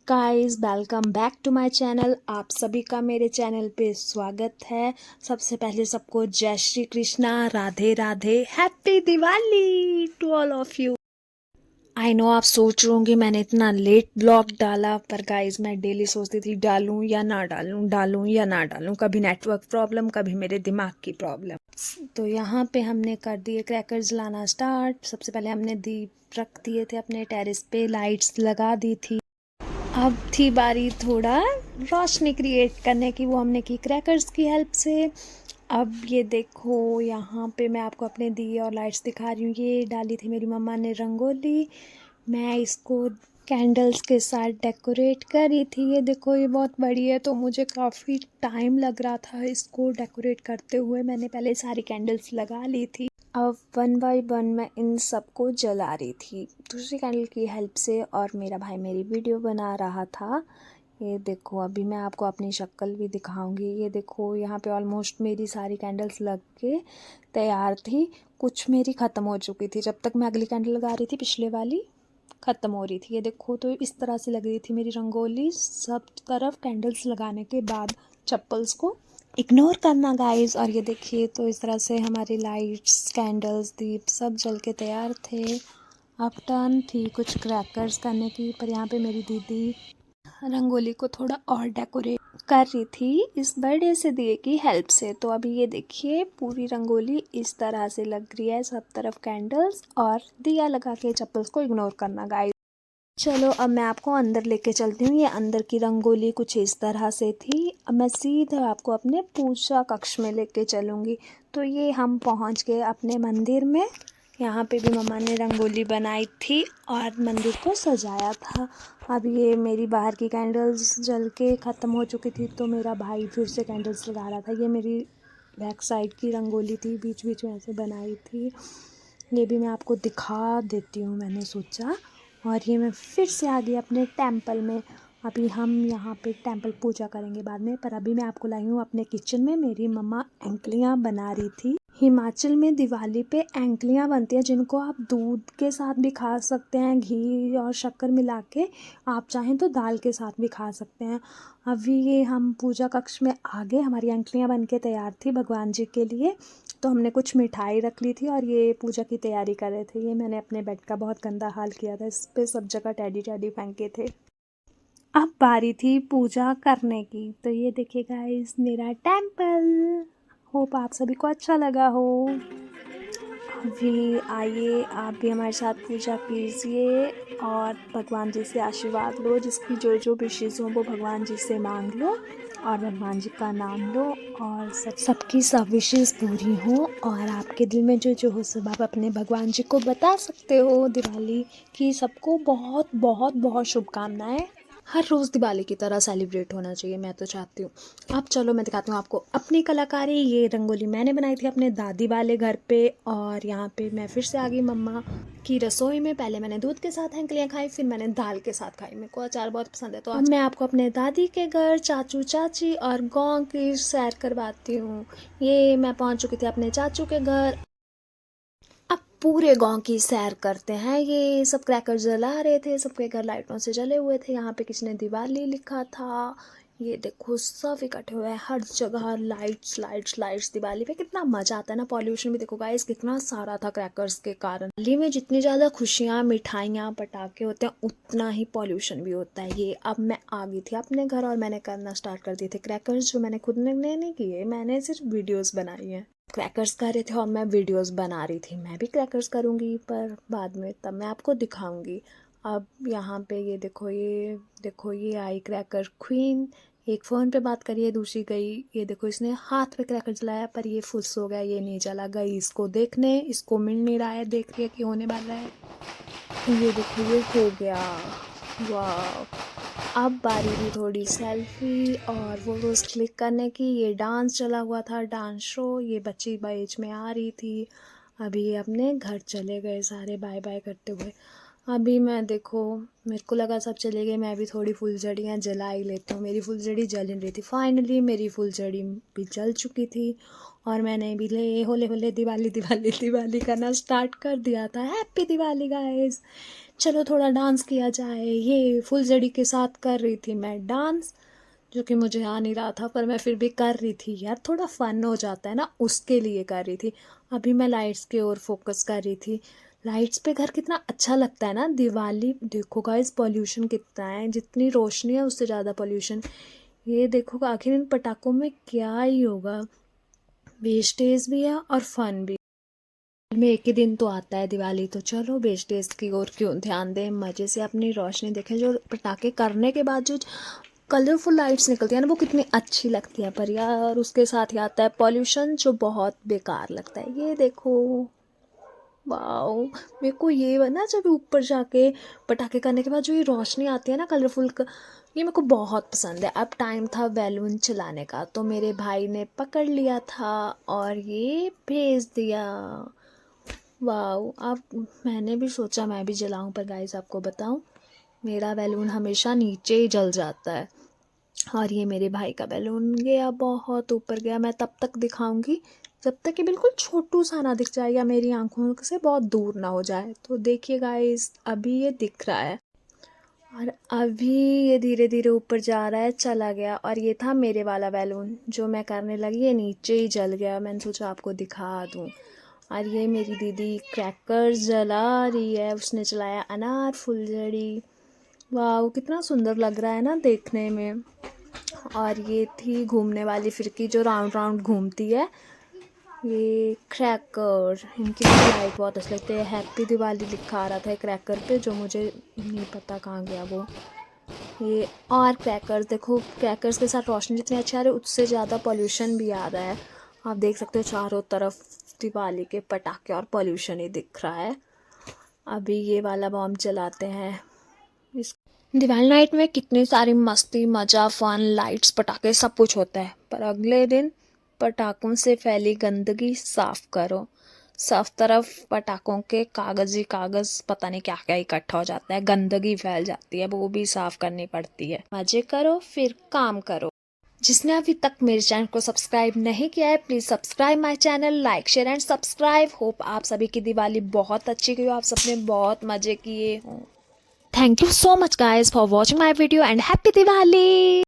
Guys welcome back to my channel. आप सभी का मेरे चैनल पे स्वागत है। सबसे पहले सबको जय Shri Krishna, Radhe Radhe, happy Diwali to all of you. I know आप सोच रहे होंगे मैंने इतना लेट ब्लॉग डाला, पर गाइस मैं डेली सोचती थी डालूं या ना डालूं, डालूं या ना डालूं। कभी नेटवर्क प्रॉब्लम, कभी मेरे दिमाग की प्रॉब्लम। तो यहाँ पे हमने कर दिए क्रैकर्स लाना स्टार्ट। सबसे पहले हमने दीप रख दिए थे अपने टेरेस पे, लाइट्स लगा दी थी। अब थी बारी थोड़ा रोशनी क्रिएट करने की, वो हमने की क्रैकर्स की हेल्प से। अब ये देखो यहाँ पे मैं आपको अपने दिए और लाइट्स दिखा रही हूँ। ये डाली थी मेरी मम्मा ने रंगोली, मैं इसको कैंडल्स के साथ डेकोरेट करी थी। ये देखो ये बहुत बड़ी है तो मुझे काफ़ी टाइम लग रहा था इसको डेकोरेट करते हुए। मैंने पहले सारी कैंडल्स लगा ली थी, अब वन बाय वन मैं इन सबको जला रही थी दूसरी कैंडल की हेल्प से, और मेरा भाई मेरी वीडियो बना रहा था। ये देखो अभी मैं आपको अपनी शक्ल भी दिखाऊंगी। ये देखो यहाँ पे ऑलमोस्ट मेरी सारी कैंडल्स लग के तैयार थी, कुछ मेरी ख़त्म हो चुकी थी। जब तक मैं अगली कैंडल लगा रही थी पिछले वाली ख़त्म हो रही थी। ये देखो तो इस तरह से लग रही थी मेरी रंगोली। सब तरफ कैंडल्स लगाने के बाद चप्पल्स को इग्नोर करना गाइस। और ये देखिए तो इस तरह से हमारी लाइट्स, कैंडल्स, दीप सब जल के तैयार थे। अब टर्न थी कुछ क्रैकर्स करने की, पर यहाँ पे मेरी दीदी रंगोली को थोड़ा और डेकोरेट कर रही थी इस बड़े से दिए की हेल्प से। तो अभी ये देखिए पूरी रंगोली इस तरह से लग रही है, सब तरफ कैंडल्स और दिया लगा के चप्पल्स को इग्नोर करना गाइस। चलो अब मैं आपको अंदर लेके चलती हूँ। ये अंदर की रंगोली कुछ इस तरह से थी। अब मैं सीधा आपको अपने पूजा कक्ष में लेके चलूँगी। तो ये हम पहुँच गए अपने मंदिर में। यहाँ पे भी मम्मा ने रंगोली बनाई थी और मंदिर को सजाया था। अब ये मेरी बाहर की कैंडल्स जल के ख़त्म हो चुकी थी, तो मेरा भाई फिर से कैंडल्स लगा रहा था। ये मेरी बैक साइड की रंगोली थी, बीच बीच में ऐसे बनाई थी। ये भी मैं आपको दिखा देती हूँ, मैंने सोचा। और ये मैं फिर से आ गई अपने टेंपल में। अभी हम यहाँ पे टेंपल पूजा करेंगे बाद में, पर अभी मैं आपको लाई हूँ अपने किचन में। मेरी मम्मा एंकलियाँ बना रही थी। हिमाचल में दिवाली पे एंकलियाँ बनती हैं, जिनको आप दूध के साथ भी खा सकते हैं, घी और शक्कर मिला के। आप चाहें तो दाल के साथ भी खा सकते हैं। अभी ये हम पूजा कक्ष में आ गए, हमारी एंकलियाँ बन के तैयार थी भगवान जी के लिए। तो हमने कुछ मिठाई रख ली थी और ये पूजा की तैयारी कर रहे थे। ये मैंने अपने बेड का बहुत गंदा हाल किया था, इस पे सब जगह टेडी टेडी फेंके थे। अब बारी थी पूजा करने की। तो ये देखिए गाइस मेरा टेंपल। होप आप सभी को अच्छा लगा हो। अभी आइए आप भी हमारे साथ पूजा कीजिए और भगवान जी से आशीर्वाद लो। जिसकी जो जो विशेष हो वो भगवान जी से मांग लो और भगवान जी का नाम लो, और सबकी सब विशेष पूरी हो। और आपके दिल में जो जो हो सब आप अपने भगवान जी को बता सकते हो। दिवाली की सबको बहुत बहुत बहुत शुभकामनाएं। हर रोज़ दिवाली की तरह सेलिब्रेट होना चाहिए, मैं तो चाहती हूँ। अब चलो मैं दिखाती हूँ आपको अपनी कलाकारी। ये रंगोली मैंने बनाई थी अपने दादी वाले घर पे, और यहाँ पे मैं फिर से आ गई मम्मा की रसोई में। पहले मैंने दूध के साथ एंकलियाँ खाई, फिर मैंने दाल के साथ खाई। मेरे को अचार बहुत पसंद है, तो अब मैं आपको अपने दादी के घर, चाचू चाची और गाँव की सैर करवाती हूँ। ये मैं पहुँच चुकी थी अपने चाचू के घर। अब पूरे गांव की सैर करते हैं। ये सब क्रैकर जला रहे थे, सबके घर लाइटों से जले हुए थे। यहाँ पे किसी ने दिवाली लिखा था। ये देखो सब इकट्ठे हुए हैं, हर जगह लाइट्स लाइट्स लाइट्स। दिवाली पे कितना मजा आता है ना। पॉल्यूशन भी देखो गाइस कितना सारा था क्रैकर्स के कारण। दिल्ली में जितनी ज़्यादा खुशियाँ, मिठाइयाँ, पटाखे होते हैं, उतना ही पॉल्यूशन भी होता है। ये अब मैं आ गई थी अपने घर और मैंने करना स्टार्ट कर दिए थे क्रैकर्स, जो मैंने खुद ने नहीं किए, मैंने सिर्फ वीडियोज़ बनाई हैं। क्रैकर्स कर रहे थे और मैं वीडियोस बना रही थी। मैं भी क्रैकर्स करूँगी पर बाद में, तब मैं आपको दिखाऊंगी। अब यहाँ पे ये देखो ये आई क्रैकर क्वीन। एक फ़ोन पे बात करिए, दूसरी गई। ये देखो इसने हाथ पे क्रैकर जलाया, पर ये फुस हो गया, ये नहीं जला। गई इसको देखने, इसको मिल नहीं रहा है, देख रही है कि होने वाला है। ये देखो ये हो गया, वाह। अब बारी थी थोड़ी सेल्फी और फोटोज क्लिक करने की। ये डांस चला हुआ था, डांस शो। ये बच्ची बीच में आ रही थी। अभी ये अपने घर चले गए सारे बाय बाय करते हुए। अभी मैं देखो, मेरे को लगा सब चले गए, मैं भी थोड़ी फुलझड़ियाँ जला ही लेती हूँ। मेरी फुलझड़ी जल ही रही थी। फाइनली मेरी फुलझड़ी भी जल चुकी थी और मैंने भी होले होले दिवाली दिवाली दिवाली करना स्टार्ट कर दिया था। Happy Diwali guys. चलो थोड़ा डांस किया जाए। ये फुलझड़ी के साथ कर रही थी मैं डांस, जो कि मुझे आ नहीं रहा था, पर मैं फिर भी कर रही थी यार, थोड़ा फन हो जाता है ना, उसके लिए कर रही थी। अभी मैं लाइट्स की ओर फोकस कर रही थी। लाइट्स पे घर कितना अच्छा लगता है ना। दिवाली देखो गाइस, पॉल्यूशन कितना है, जितनी रोशनी है उससे ज़्यादा पॉल्यूशन। ये देखो आखिर इन पटाखों में क्या ही होगा, वेस्टेज भी है और फन भी। में एक ही दिन तो आता है दिवाली, तो चलो वेस्टेज की ओर क्यों ध्यान दें, मज़े से अपनी रोशनी देखें। जो पटाखे करने के बाद जो कलरफुल लाइट्स निकलती है ना, वो कितनी अच्छी लगती है, पर यार उसके साथ ही आता है पॉल्यूशन, जो बहुत बेकार लगता है। ये देखो, वाओ, मेरे को ये ना जब ऊपर जाके पटाखे करने के बाद जो ये रोशनी आती है ना कलरफुल, ये मेरे को बहुत पसंद है। अब टाइम था बैलून चलाने का, तो मेरे भाई ने पकड़ लिया था और ये भेज दिया। वाओ, अब मैंने भी सोचा मैं भी जलाऊं, पर गाइस आपको बताऊं, मेरा बैलून हमेशा नीचे ही जल जाता है, और ये मेरे भाई का बैलून गया बहुत ऊपर गया। मैं तब तक दिखाऊंगी जब तक कि बिल्कुल छोटू सा ना दिख जाए, या मेरी आंखों से बहुत दूर ना हो जाए। तो देखिए गाइस, अभी ये दिख रहा है, और अभी ये धीरे धीरे ऊपर जा रहा है, चला गया। और ये था मेरे वाला बैलून जो मैं करने लगी, ये नीचे ही जल गया। मैंने सोचा आपको दिखा दूँ। और ये मेरी दीदी क्रैकर्स जला रही है, उसने चलाया अनार फुलझड़ी। वाह, कितना सुंदर लग रहा है ना देखने में। और ये थी घूमने वाली फिरकी जो राउंड राउंड घूमती है, ये क्रैकर, इनकी लाइट बहुत अच्छी लगती है। हैप्पी दिवाली लिखा आ रहा था क्रैकर पे, जो मुझे नहीं पता कहाँ गया वो। ये और क्रैकर्स देखो, क्रैकर्स के साथ रोशनी जितनी अच्छी आ रही है, उससे ज़्यादा पॉल्यूशन भी आ रहा है। आप देख सकते हो चारों तरफ दिवाली के पटाखे और पॉल्यूशन ही दिख रहा है। अभी ये वाला बॉम्ब जलाते हैं। इस दिवाली नाइट में कितनी सारी मस्ती मज़ा फन लाइट्स पटाखे सब कुछ होता है, पर अगले दिन पटाखों से फैली गंदगी साफ करो। सब तरफ पटाखों के कागज़ ही कागज़, पता नहीं क्या क्या इकट्ठा हो जाता है, गंदगी फैल जाती है, वो भी साफ करनी पड़ती है। मज़े करो फिर काम करो। जिसने अभी तक मेरे चैनल को सब्सक्राइब नहीं किया है, please subscribe my channel, like share and subscribe. Hope आप सभी की दिवाली बहुत अच्छी गई हो, आप सबने बहुत मज़े किए हों। Thank you so much guys for watching my video and happy Diwali!